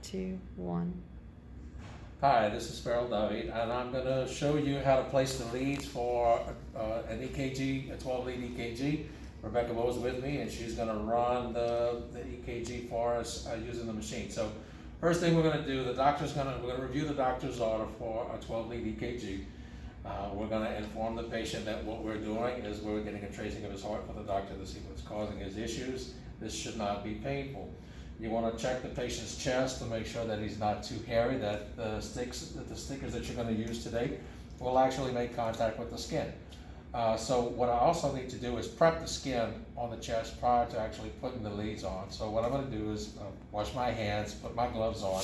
2, 1. Hi, this is Farrell David, and I'm going to show you how to place the leads for an EKG, a 12-lead EKG. Rebecca Lowe's with me, and she's going to run the EKG for us using the machine. So, first thing we're going to do, we're going to review the doctor's order for a 12-lead EKG. We're going to inform the patient that what we're doing is we're getting a tracing of his heart for the doctor to see what's causing his issues. This should not be painful. You want to check the patient's chest to make sure that he's not too hairy, that the stickers that you're going to use today will actually make contact with the skin. So what I also need to do is prep the skin on the chest prior to actually putting the leads on. So what I'm going to do is wash my hands, put my gloves on,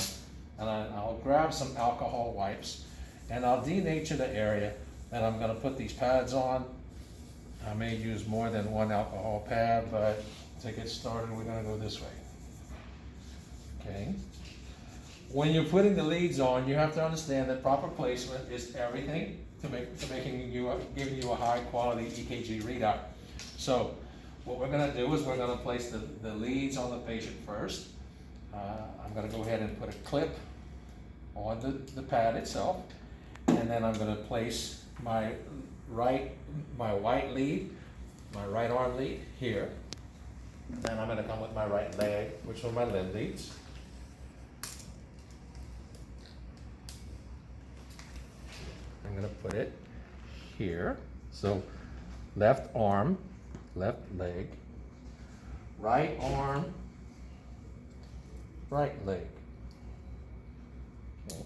and I'll grab some alcohol wipes, and I'll denature the area, and I'm going to put these pads on. I may use more than one alcohol pad, but to get started, we're going to go this way. Okay. When you're putting the leads on, you have to understand that proper placement is everything to giving you a high quality EKG readout. So what we're going to do is we're going to place the leads on the patient first. I'm going to go ahead and put a clip on the pad itself, and then I'm going to place my right arm lead here. Then I'm going to come with my right leg, which are my limb leads. I'm going to put it here. So left arm, left leg, right arm, right leg. Okay.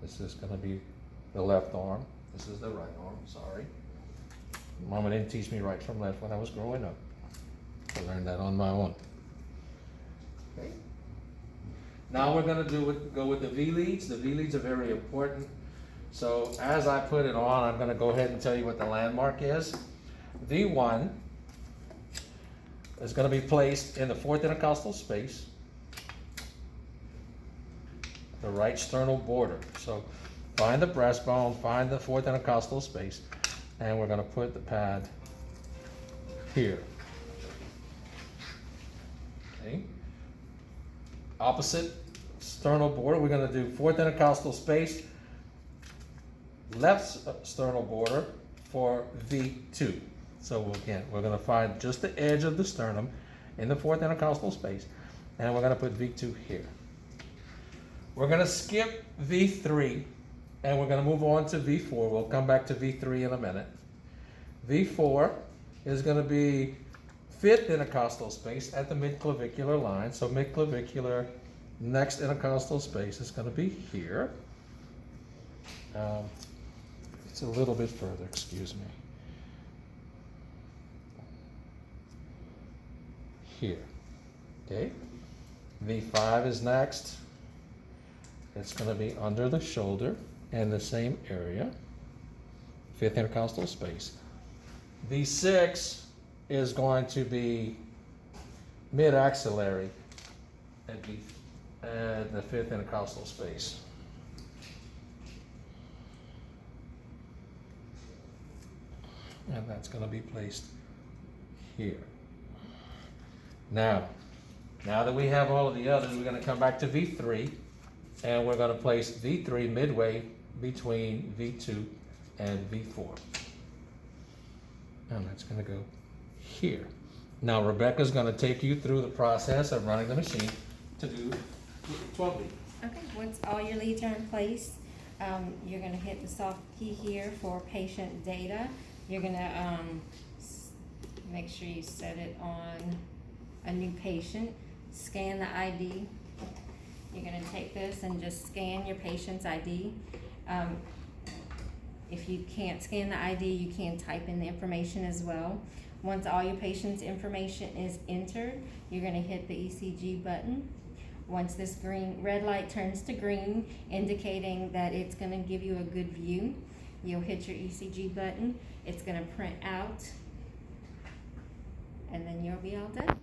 This is going to be the left arm. This is the right arm, sorry. Mama didn't teach me right from left when I was growing up. I learned that on my own. Okay. Now we're going to go with the V-leads. The V-leads are very important. So as I put it on, I'm going to go ahead and tell you what the landmark is. V1 is going to be placed in the fourth intercostal space, the right sternal border. So find the breastbone, find the fourth intercostal space, and we're going to put the pad here. Okay. Opposite sternal border, we're going to do fourth intercostal space, left sternal border for V2. So again, we're going to find just the edge of the sternum in the fourth intercostal space, and we're going to put V2 here. We're going to skip V3, and we're going to move on to V4. We'll come back to V3 in a minute. V4 is going to be fifth intercostal space at the midclavicular line. So midclavicular, next intercostal space is going to be here. It's a little bit further, excuse me. Here. Okay. V5 is next. It's going to be under the shoulder and the same area, fifth intercostal space. V6 is going to be mid-axillary at the fifth intercostal space. And that's going to be placed here. Now that we have all of the others, we're going to come back to V3, and we're going to place V3 midway between V2 and V4. And that's going to go here. Now Rebecca's going to take you through the process of running the machine to do 12 lead. Okay, once all your leads are in place, you're going to hit the soft key here for patient data. You're going to make sure you set it on a new patient. Scan the ID. You're going to take this and just scan your patient's ID. If you can't scan the ID, you can type in the information as well. Once all your patient's information is entered, you're going to hit the ECG button. Once this red light turns to green, indicating that it's going to give you a good view, you'll hit your ECG button. It's going to print out, and then you'll be all done.